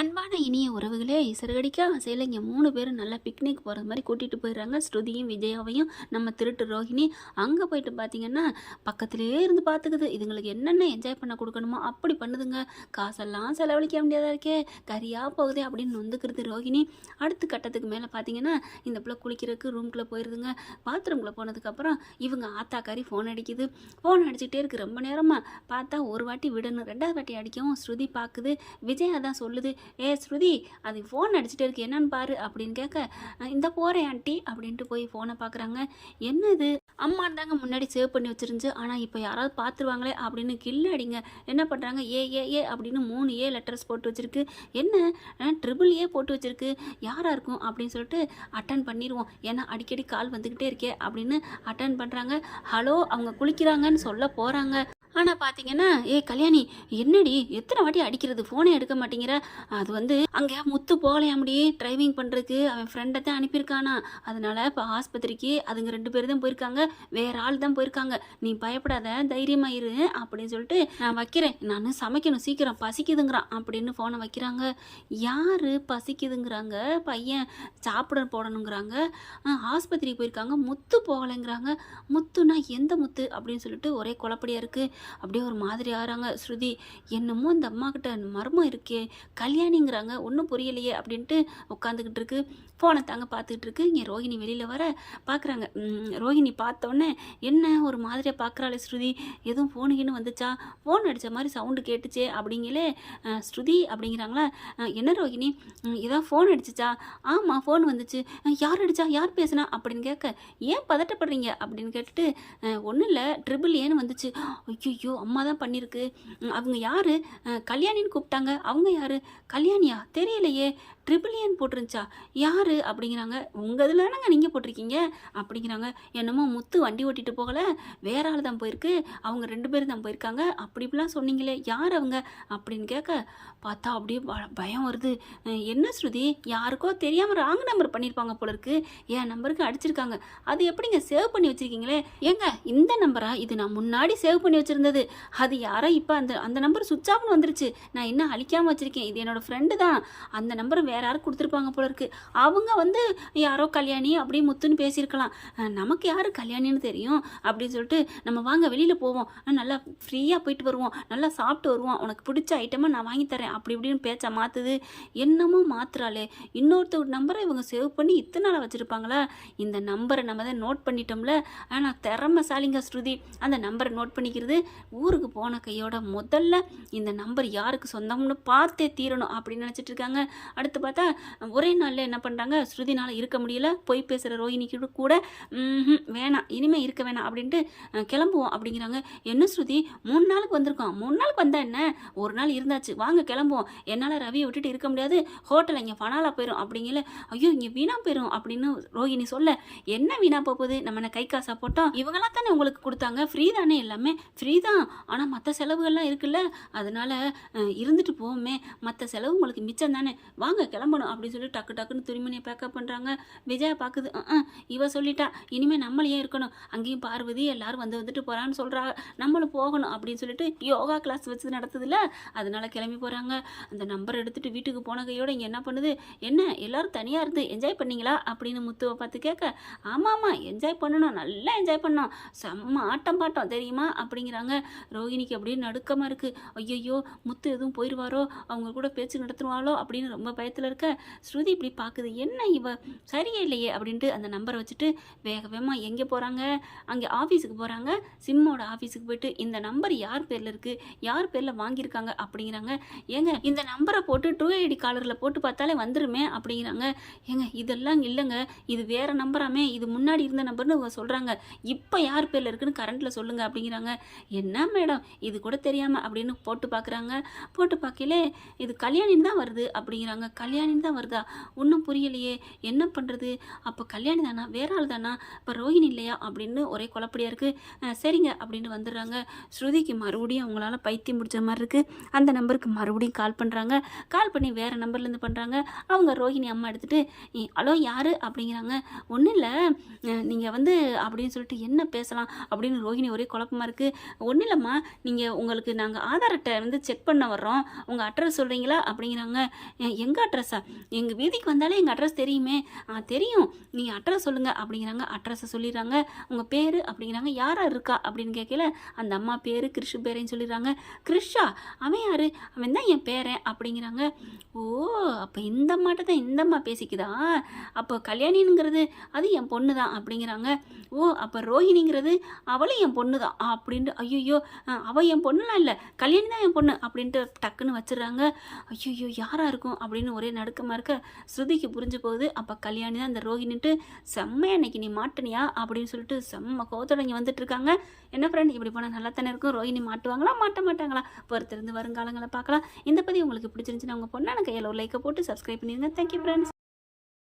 அன்பான இனிய உறவுகளே, சிறகடிக்க ஆசையில் இங்கே 3 பேரும் நல்லா பிக்னிக் போகிற மாதிரி கூட்டிகிட்டு போயிடுறாங்க. ஸ்ருதியும் விஜயாவையும் நம்ம திருட்டு ரோஹிணி. அங்கே போயிட்டு பார்த்தீங்கன்னா பக்கத்துலேயே இருந்து பார்த்துக்குது. இதுங்களுக்கு என்னென்ன என்ஜாய் பண்ண கொடுக்கணுமோ அப்படி பண்ணுதுங்க. காசெல்லாம் செலவழிக்க முடியாதா இருக்கே, கரியாக போகுதே அப்படின்னு நொந்துக்கிறது ரோஹிணி. அடுத்த கட்டத்துக்கு மேலே பார்த்தீங்கன்னா இந்த பிள்ளை குளிக்கிறதுக்கு ரூம்குள்ளே போயிடுதுங்க. பாத்ரூம்குள்ளே போனதுக்கப்புறம் இவங்க ஆத்தாக்காரி ஃபோன் அடிக்குது. ஃபோன் அடிச்சுக்கிட்டே இருக்குது ரொம்ப நேரமாக. பார்த்தா ஒரு வாட்டி விடணும், 2வது வாட்டி அடிக்கவும் ஸ்ருதி பார்க்குது. விஜயா தான் சொல்லுது, ஏ ஸ்ருதி, அது ஃபோன் அடிச்சுட்டே இருக்கு, என்னன்னு பாரு அப்படின்னு கேட்க, இந்த போகிறேன் ஆண்டி அப்படின்ட்டு போய் ஃபோனை பார்க்குறாங்க. என்னது, அம்மா தாங்க முன்னாடி சேவ் பண்ணி வச்சிருந்துச்சு, ஆனால் இப்போ யாராவது பார்த்துருவாங்களே அப்படின்னு கில்லாடிங்க என்ன பண்ணுறாங்க, ஏ ஏ ஏ அப்படின்னு 3 ஏ லெட்டர்ஸ் போட்டு வச்சுருக்கு. என்ன ட்ரிபிள் ஏ போட்டு வச்சுருக்கு, யாராக இருக்கும் அப்படின்னு சொல்லிட்டு அட்டன் பண்ணிடுவோம், ஏன்னா அடிக்கடி கால் வந்துக்கிட்டே இருக்கே அப்படின்னு அட்டன் பண்ணுறாங்க. ஹலோ, அவங்க குளிக்கிறாங்கன்னு சொல்ல போகிறாங்க. ஆனால் பார்த்தீங்கன்னா, ஏ கல்யாணி, என்னடி எத்தனை வாட்டி அடிக்கிறது, ஃபோனே எடுக்க மாட்டேங்கிற. அது வந்து அங்கே முத்து போகலையாமடி டிரைவிங் பண்ணுறதுக்கு, அவன் ஃப்ரெண்டை தான் அனுப்பியிருக்கானா. அதனால இப்போ ஆஸ்பத்திரிக்கு அதுங்க 2 பேர் தான் போயிருக்காங்க, வேற ஆள் தான் போயிருக்காங்க. நீ பயப்படாத, தைரியமாயிரு அப்படின்னு சொல்லிட்டு நான் வைக்கிறேன், நான் சமைக்கணும், சீக்கிரம் பசிக்குதுங்கிறான் அப்படின்னு ஃபோனை வைக்கிறாங்க. யார் பசிக்குதுங்கிறாங்க, பையன் சாப்பிட போடணுங்கிறாங்க, ஆஸ்பத்திரிக்கு போயிருக்காங்க, முத்து போகலைங்கிறாங்க. முத்துனா எந்த முத்து அப்படின்னு சொல்லிட்டு ஒரே குழப்படியாக இருக்குது. அப்படியே ஒரு மாதிரி ஆகிறாங்க ஸ்ருதி. என்னமோ இந்த அம்மா கிட்ட மர்மம் இருக்கே, கல்யாணிங்கிறாங்க, ஒன்றும் புரியலையே அப்படின்ட்டு உட்காந்துக்கிட்டு இருக்கு. ஃபோனை தாங்க பார்த்துக்கிட்டு இருக்கு. இங்கே ரோஹிணி வெளியில் வர பார்க்குறாங்க. ரோஹிணி பார்த்தோன்னே என்ன ஒரு மாதிரியாக பார்க்குறாளே ஸ்ருதி, எதுவும் ஃபோனுக்குன்னு வந்துச்சா, ஃபோன் அடித்த மாதிரி சவுண்டு கேட்டுச்சே அப்படிங்களே. ஸ்ருதி அப்படிங்கிறாங்களா, என்ன ரோஹிணி ஏதாவது ஃபோன் அடிச்சிச்சா? ஆமாம் ஃபோன் வந்துச்சு. யார் அடித்தா, யார் பேசுனா அப்படின்னு கேட்க, ஏன் பதட்டப்படுறீங்க அப்படின்னு கேட்டுட்டு, ஒன்றும் இல்லை ட்ரிபிள் ஏன்னு வந்துச்சு. ஐயோ, அம்மா தான் பண்ணியிருக்கு. அவங்க யார், கல்யாணின்னு கூப்பிட்டாங்க, அவங்க யார், கல்யாணியா தெரியலையே, ட்ரிபிள் ஏன்னு போட்டிருந்துச்சா, யார் அப்படிங்கிறாங்க. உங்கள் இதில் தானங்க நீங்கள் போட்டிருக்கீங்க அப்படிங்கிறாங்க. என்னமோ முத்து வண்டி ஓட்டிகிட்டு போகலை, வேற ஆள் தான் போயிருக்கு, அவங்க 2 பேரும் தான் போயிருக்காங்க அப்படி இப்படிலாம் சொன்னீங்களே, யார் அவங்க அப்படின்னு கேட்க, பார்த்தா அப்படியே பயம் வருது. என்ன ஸ்ருதி, யாருக்கோ தெரியாமல் ராங் நம்பர் பண்ணியிருப்பாங்க போல இருக்கு, என் நம்பருக்கு அடிச்சிருக்காங்க, அது எப்படிங்க சேவ் பண்ணி வச்சுருக்கீங்களே. ஏங்க இந்த நம்பரா, இது நான் முன்னாடி சேவ் பண்ணி வச்சுருந்தது, அது யாரோ இப்போ அந்த அந்த நம்பர் சுவிட்ச் ஆஃப்னு வந்துருச்சு, நான் இன்னும் அழிக்காமல் வச்சுருக்கேன், இது என்னோடய ஃப்ரெண்டு தான், அந்த நம்பரை வேறு யாரும் கொடுத்துருப்பாங்க போல இருக்கு, அவங்க வந்து யாரோ கல்யாணி அப்படி முத்துன்னு பேசியிருக்கலாம், நமக்கு யார் கல்யாணின்னு தெரியும் அப்படின்னு சொல்லிட்டு நம்ம வாங்க வெளியில் போவோம், நல்லா ஃப்ரீயாக போயிட்டு வருவோம், நல்லா சாப்பிட்டு வருவோம், உனக்கு பிடிச்ச ஐட்டமாக நான் வாங்கி தரேன் அப்படி இப்படின்னு பேச்சை மாற்றுது. என்னமோ மாத்துறாளே, இன்னொருத்தர் நம்பரை இவங்க சேவ் பண்ணி இத்தனை நாளாக வச்சுருப்பாங்களா. இந்த நம்பரை நம்ம தான் நோட் பண்ணிட்டோம்ல, ஆனால் திறமைசாலிங்க ஸ்ருதி அந்த நம்பரை நோட் பண்ணிக்கிறது. ஊருக்கு போன கையோட முதல்ல இந்த நம்பர் யாருக்கு சொந்தம்னு பார்த்தே தீரணும் அப்படின்னு நினச்சிட்டு இருக்காங்க. அடுத்து பார்த்தா ஒரே நாளில் என்ன பண்ணுறாங்க, ஸ்ருதினால் இருக்க முடியல, போய் பேசுகிற ரோஹிணிக்கு கூட வேணாம், இனிமேல் இருக்க வேணாம் அப்படின்ட்டு கிளம்புவோம் அப்படிங்கிறாங்க. என்ன ஸ்ருதி 3 நாளுக்கு வந்திருக்கோம், 3 நாளுக்கு வந்தால் என்ன, ஒரு நாள் இருந்தாச்சு, வாங்க கிளம்புவோம், என்னால் ரவியை விட்டுட்டு இருக்க முடியாது, ஹோட்டல் இங்கே ஃபனாலாக போயிடும் அப்படிங்கல. ஐயோ இங்கே வீணா போயிடும் அப்படின்னு ரோஹிணி சொல்ல, என்ன வீணா போகுது, நம்ம கை காசாக போட்டோம், இவங்களாம் தானே உங்களுக்கு கொடுத்தாங்க, ஃப்ரீ தானே, எல்லாமே ஃப்ரீ தான், ஆனால் மற்ற செலவுகள்லாம் இருக்குல்ல, அதனால் இருந்துட்டு போவோமே, மற்ற செலவு உங்களுக்கு மிச்சம் தானே, வாங்க கிளம்பணும் அப்படின்னு சொல்லி டக்கு டக்குன்னு துணிமணியை பேக்கப் பண்ணுறாங்க. விஜயா பார்க்குது, இவ சொல்லிட்டா, இனிமேல் நம்மளையே இருக்கணும், அங்கேயும் பார்வதி எல்லாரும் வந்துட்டு போகிறான்னு சொல்கிறாங்க, நம்மளும் போகணும் அப்படின்னு சொல்லிட்டு யோகா கிளாஸ் வச்சு நடத்துதுல, அதனால கிளம்பி போகிறாங்க. அந்த நம்பர் எடுத்துகிட்டு வீட்டுக்கு போன கையோட இங்கே என்ன பண்ணுது, என்ன எல்லாரும் தனியாக இருந்து என்ஜாய் பண்ணீங்களா அப்படின்னு முத்துவை பார்த்து கேட்க, ஆமாம் என்ஜாய் பண்ணணும், நல்லா என்ஜாய் பண்ணோம், செம்ம ஆட்டம் பாட்டம் தெரியுமா அப்படிங்கிறாங்க. ரோஹிணிக்கு அப்படியே நடுக்கமாக இருக்குது. ஐயோ முத்து எதுவும் போயிடுவாரோ, அவங்க கூட பேச்சு நடத்துவாளோ அப்படின்னு ரொம்ப பயத்தில் இருக்க. ஸ்ருதி இப்படி பார்க்குது, என்ன இவ சரியே இல்லையே அப்படின்ட்டு அந்த நம்பரை வச்சுட்டு வேக வேகமாக எங்கே போகிறாங்க, அங்கே ஆஃபீஸுக்கு போகிறாங்க. சிம்மோட ஆஃபீஸுக்கு போயிட்டு இந்த நம்பர் யார் பேரில் இருக்குது, யார் பேரில் வாங்கியிருக்காங்க அப்படிங்கிறாங்க. ஏங்க இந்த நம்பரை போட்டு ட்ரூ ஐடி காலரில் போட்டு பார்த்தாலே வந்துருமே அப்படிங்கிறாங்க. ஏங்க இதெல்லாம் இல்லைங்க, இது வேறு நம்பராமே, இது முன்னாடி இருந்த நம்பர்னு இவங்க சொல்கிறாங்க, இப்போ யார் பேரில் இருக்குன்னு கரண்ட்டில் சொல்லுங்கள் அப்படிங்கிறாங்க. என்ன மேடம் இது கூட தெரியாமல் அப்படின்னு போட்டு பார்க்குறாங்க. போட்டு பார்க்கலே இது கல்யாணின்னு தான் வருது அப்படிங்கிறாங்க. கல்யாணின்னு தான் வருதா, ஒன்றும் புரியலையே, என்ன பண்ணுறது, அப்போ கல்யாணி தானா, வேற ஆள் தானா, இப்போ ரோஹிணி இல்லையா அப்படின்னு ஒரே குழப்படியாக இருக்குது. சரிங்க அப்படின்னு வந்துடுறாங்க. ஸ்ருதிக்கு மறுபடியும் அவங்களால பைத்தியம் பிடிச்ச மாதிரி இருக்குது. அந்த நம்பருக்கு மறுபடியும் கால் பண்ணுறாங்க. கால் பண்ணி வேறு நம்பர்லேருந்து பண்ணுறாங்க. அவங்க ரோஹிணி அம்மா எடுத்துகிட்டு, ஹலோ யார் அப்படிங்கிறாங்க. ஒன்றும் இல்லை, நீங்கள் வந்து அப்படின்னு சொல்லிட்டு என்ன பேசலாம் அப்படின்னு ரோஹிணி ஒரே குழப்பமாக இருக்குது. ஒன்றும் இல்லைம்மா, நீங்கள் உங்களுக்கு நாங்கள் ஆதார் அட்டை வந்து செக் பண்ண வர்றோம், உங்கள் அட்ரஸ் சொல்கிறீங்களா அப்படிங்கிறாங்க. எங்கள் அட்ரஸா? எங்கள் வீதிக்கு வந்தாலே எங்கள் அட்ரஸ் தெரியுமே. தெரியும், நீங்கள் அட்ரஸ் சொல்லுங்கள் அப்படிங்கிறாங்க. அட்ரஸை சொல்லிடுறாங்க. உங்கள் பேர் அப்படிங்கிறாங்க. யாரா இருக்கா அப்படின்னு கேட்கல அந்த அம்மா பேர் கிறிஷ் பேரையும் சொல்லிடுறாங்க. கிறிஷா? அவன் யார்? அவன் தான் என் பேரன் அப்படிங்கிறாங்க. ஓ, அப்போ இந்த அம்மாட்ட தான் இந்த அம்மா பேசிக்குதா? அப்போ கல்யாணிங்கிறது அது என் பொண்ணு தான் அப்படிங்கிறாங்க. ஓ, அப்போ ரோஹிணிங்கிறது அவளும் என் பொண்ணு தான் அப்படின்ட்டு, ஐயோ அவள் என் பொண்ணுலாம் இல்லை, கல்யாணி தான் என் பொண்ணு அப்படின்ட்டு டக்குன்னு வச்சிடுறாங்க. ஐயோ யாராக இருக்கும் அப்படின்னு ஒரே நடுக்கமாக இருக்க ஸ்ருதிக்கு புரிஞ்சு போகுது. அப்போ கல்யாணி தான் அந்த ரோஹிணிட்டு, செம்மையா இன்னைக்கு நீ மாட்டினியா அப்படின்னு சொல்லிட்டு செம்ம கோத்தடங்கி வந்துட்டு இருக்காங்க. என்ன ஃப்ரெண்ட், இப்படி போனால் நல்லா தானே இருக்கும். ரோஹிணி மாட்டுவாங்களா மாட்ட மாட்டாங்களா? பொறுத்திருந்து வருங்காலங்களை பார்க்கலாம். இந்த பதிவு உங்களுக்கு பிடிச்சிருந்துச்சுன்னா உங்கள் பொண்ணான கையில் ஒரு லைக்கை போட்டு சப்ஸ்கிரைப் பண்ணிடுங்க. Thank you friends.